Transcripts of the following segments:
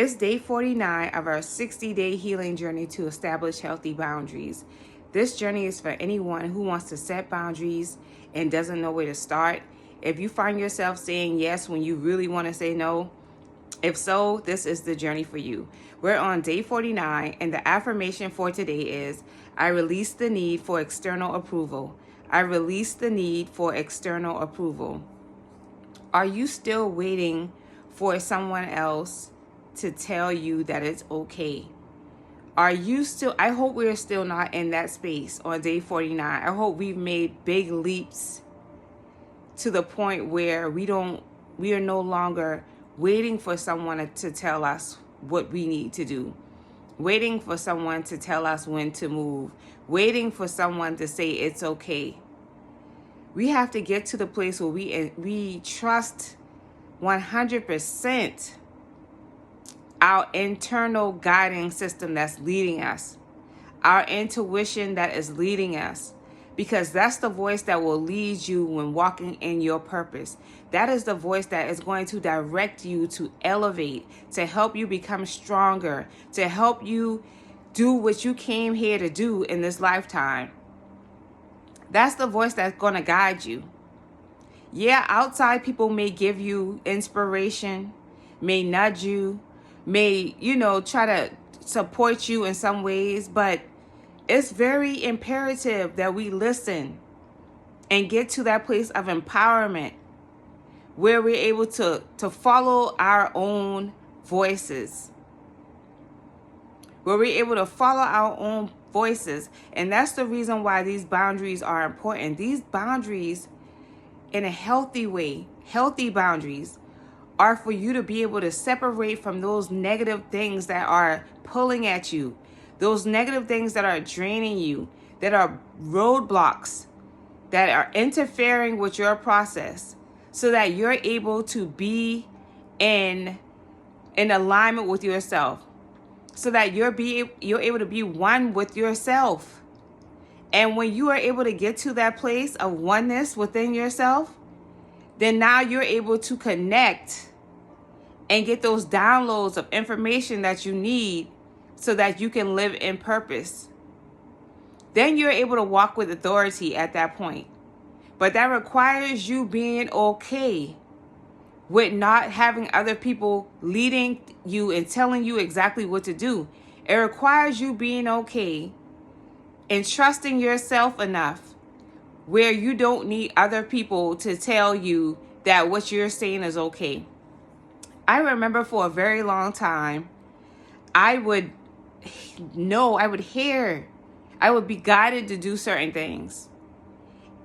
It's day 49 of our 60-day healing journey to establish healthy boundaries. This journey is for anyone who wants to set boundaries and doesn't know where to start. If you find yourself saying yes when you really want to say no, if so, this is the journey for you. We're on day 49, and the affirmation for today is, I release the need for external approval. I release the need for external approval. Are you still waiting for someone else to tell you that it's okay? Are you still, I hope we're still not in that space on day 49. I hope we've made big leaps to the point where we are no longer waiting for someone to tell us what we need to do, waiting for someone to tell us when to move, waiting for someone to say it's okay. We have to get to the place where we trust 100% our internal guiding system that's leading us, our intuition that is leading us, because that's the voice that will lead you when walking in your purpose. That is the voice that is going to direct you to elevate, to help you become stronger, to help you do what you came here to do in this lifetime. That's the voice that's going to guide you. Yeah, outside people may give you inspiration, may nudge you, may, try to support you in some ways, but it's very imperative that we listen and get to that place of empowerment where we're able to follow our own voices, where we're able to follow our own voices. And that's the reason why these boundaries are important. These boundaries, in a healthy way, healthy boundaries, are for you to be able to separate from those negative things that are pulling at you, those negative things that are draining you, that are roadblocks, that are interfering with your process, so that you're able to be in alignment with yourself, so that you're able to be one with yourself. And when you are able to get to that place of oneness within yourself, then now you're able to connect and get those downloads of information that you need so that you can live in purpose. Then you're able to walk with authority at that point. But that requires you being okay with not having other people leading you and telling you exactly what to do. It requires you being okay and trusting yourself enough where you don't need other people to tell you that what you're saying is okay. I remember for a very long time, I would be guided to do certain things.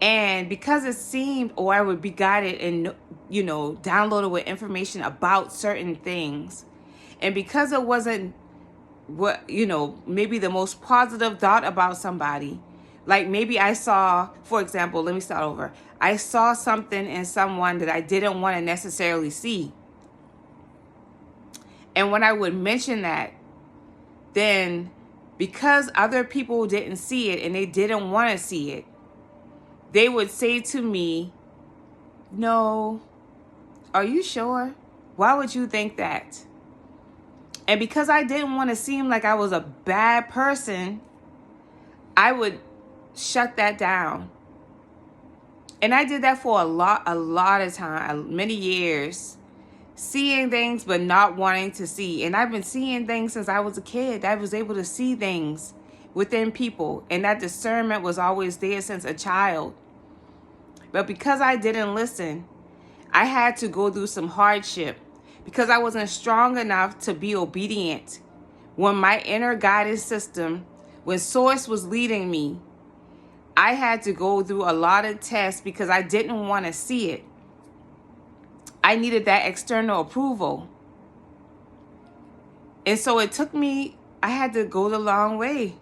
And because it seemed, or I would be guided and, downloaded with information about certain things. And because it wasn't maybe the most positive thought about somebody, like maybe I saw, for example, let me start over. I saw something in someone that I didn't want to necessarily see. And when I would mention that, then because other people didn't see it and they didn't want to see it, they would say to me, "No, are you sure? Why would you think that?" And because I didn't want to seem like I was a bad person, I would shut that down. And I did that for a lot of time, many years, seeing things but not wanting to see. And I've been seeing things since I was a kid. I was able to see things within people, and that discernment was always there since a child. But because I didn't listen, I had to go through some hardship because I wasn't strong enough to be obedient. When my inner guidance system, when Source was leading me, I had to go through a lot of tests because I didn't want to see it. I needed that external approval. And so it took me, I had to go the long way.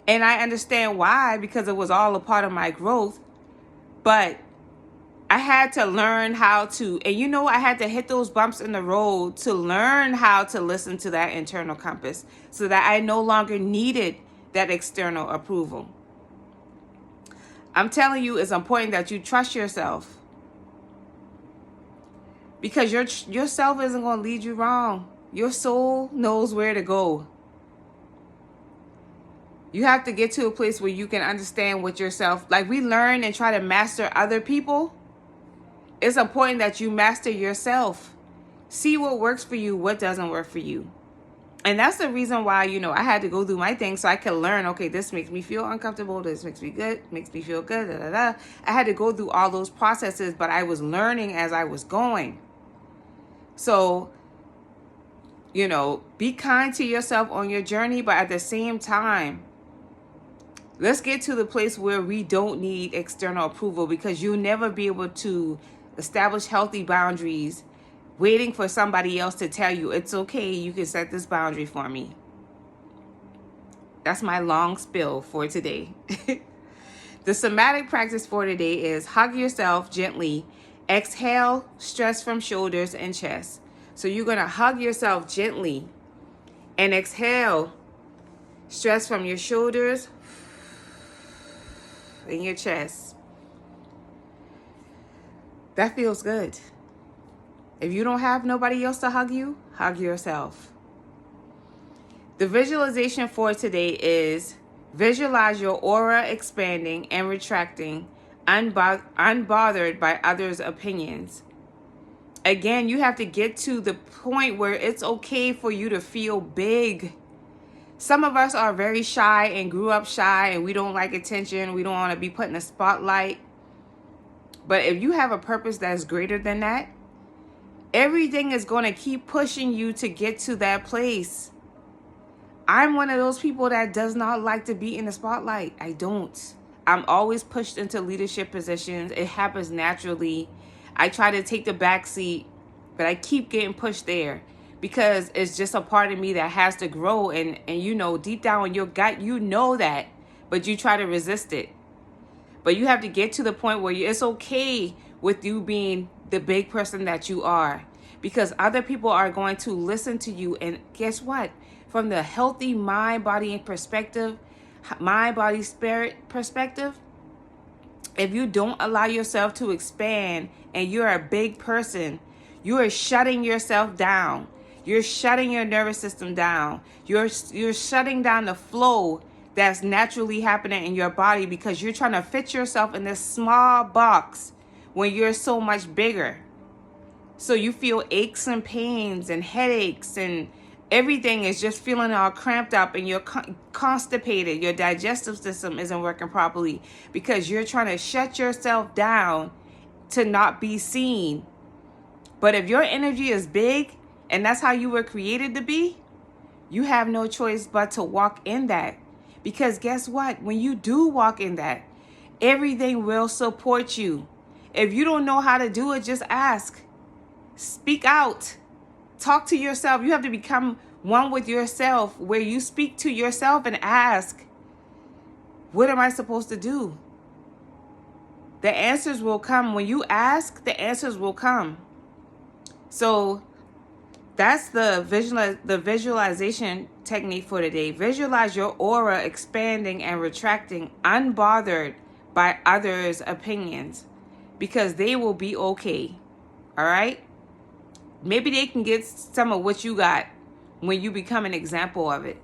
And I understand why, because it was all a part of my growth. But I had to learn how to, and I had to hit those bumps in the road to learn how to listen to that internal compass so that I no longer needed that external approval. I'm telling you, it's important that you trust yourself. Because yourself isn't going to lead you wrong. Your soul knows where to go. You have to get to a place where you can understand what yourself, like we learn and try to master other people. It's important that you master yourself. See what works for you, what doesn't work for you. And that's the reason why, I had to go through my thing so I could learn, okay, this makes me feel uncomfortable. This makes me good, makes me feel good. Da, da, da. I had to go through all those processes, but I was learning as I was going. So, be kind to yourself on your journey, but at the same time, let's get to the place where we don't need external approval, because you'll never be able to establish healthy boundaries waiting for somebody else to tell you it's okay, you can set this boundary for me. That's my long spill for today. The somatic practice for today is hug yourself gently. Exhale stress from shoulders and chest. So you're going to hug yourself gently and exhale stress from your shoulders and your chest. That feels good. If you don't have nobody else to hug you, hug yourself. The visualization for today is visualize your aura expanding and retracting, unbothered by others' opinions. Again, you have to get to the point where it's okay for you to feel big. Some of us are very shy and grew up shy, and we don't like attention. We don't want to be put in a spotlight. But if you have a purpose that's greater than that, everything is going to keep pushing you to get to that place. I'm one of those people that does not like to be in the spotlight. I don't. I'm always pushed into leadership positions. It happens naturally. I try to take the back seat, but I keep getting pushed there because it's just a part of me that has to grow. And deep down in your gut, that, but you try to resist it. But you have to get to the point where it's okay with you being the big person that you are, because other people are going to listen to you. And guess what? From the healthy mind, body, and perspective, mind, body, spirit perspective, if you don't allow yourself to expand and you're a big person, you are shutting yourself down. You're shutting your nervous system down. You're shutting down the flow that's naturally happening in your body, because you're trying to fit yourself in this small box when you're so much bigger. So you feel aches and pains and headaches, and everything is just feeling all cramped up, and you're constipated. Your digestive system isn't working properly because you're trying to shut yourself down to not be seen. But if your energy is big and that's how you were created to be, you have no choice but to walk in that. Because guess what? When you do walk in that, everything will support you. If you don't know how to do it, just ask. Speak out. Talk to yourself. You have to become one with yourself, where you speak to yourself and ask, what am I supposed to do? The answers will come. When you ask, the answers will come. So that's the visualization technique for today. Visualize your aura expanding and retracting, unbothered by others' opinions, because they will be okay. All right? Maybe they can get some of what you got when you become an example of it.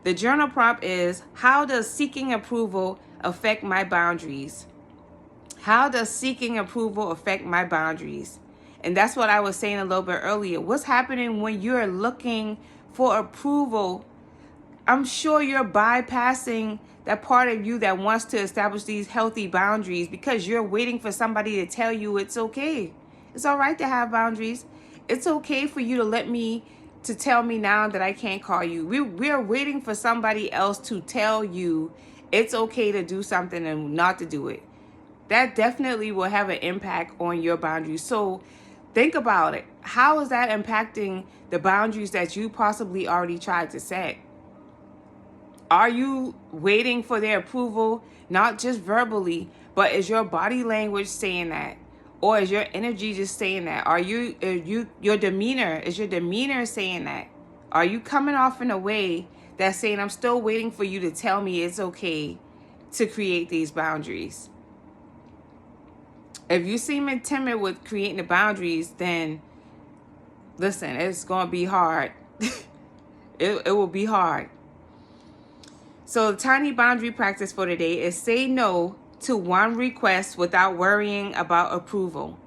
The journal prompt is, how does seeking approval affect my boundaries? How does seeking approval affect my boundaries? And that's what I was saying a little bit earlier. What's happening when you're looking for approval? I'm sure you're bypassing that part of you that wants to establish these healthy boundaries, because you're waiting for somebody to tell you it's okay. It's all right to have boundaries. It's okay for you to tell me now that I can't call you. We're waiting for somebody else to tell you it's okay to do something and not to do it. That definitely will have an impact on your boundaries. So think about it. How is that impacting the boundaries that you possibly already tried to set? Are you waiting for their approval, not just verbally, but is your body language saying that? Or is your energy just saying that? Your demeanor saying that? Are you coming off in a way that's saying, I'm still waiting for you to tell me it's okay to create these boundaries? If you seem timid with creating the boundaries, then listen, it's going to be hard. It will be hard. So the tiny boundary practice for today is say no to one request without worrying about approval.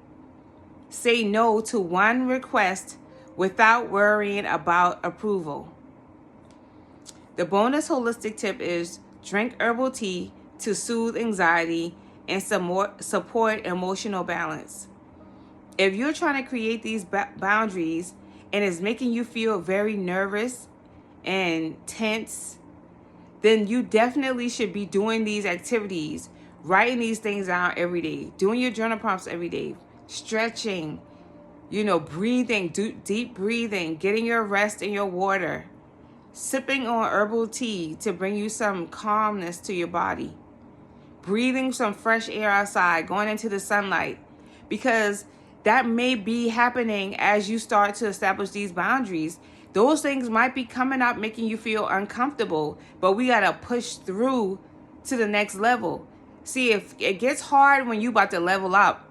Say no to one request without worrying about approval. The bonus holistic tip is drink herbal tea to soothe anxiety and support emotional balance. If you're trying to create these boundaries and it's making you feel very nervous and tense, then you definitely should be doing these activities, writing these things down every day, doing your journal prompts every day, stretching, breathing, deep breathing, getting your rest and your water, sipping on herbal tea to bring you some calmness to your body, breathing some fresh air outside, going into the sunlight, because that may be happening as you start to establish these boundaries. Those things might be coming up, making you feel uncomfortable, but we got to push through to the next level. See, if it gets hard when you about to level up,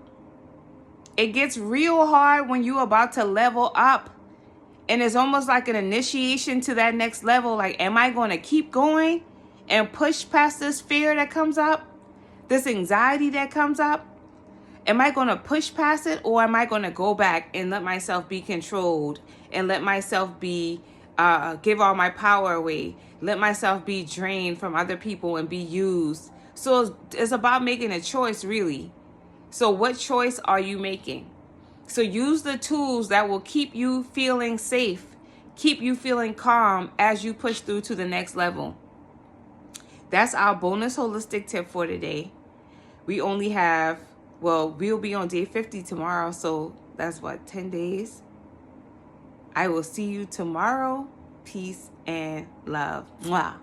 it gets real hard when you about to level up. And it's almost like an initiation to that next level. Like, am I going to keep going and push past this fear that comes up, this anxiety that comes up? Am I going to push past it, or am I going to go back and let myself be controlled and let myself be, give all my power away, let myself be drained from other people and be used? So it's about making a choice, really. So what choice are you making? So use the tools that will keep you feeling safe, keep you feeling calm as you push through to the next level. That's our bonus holistic tip for today. We only have, we'll be on day 50 tomorrow. So that's 10 days. I will see you tomorrow. Peace and love. Mwah.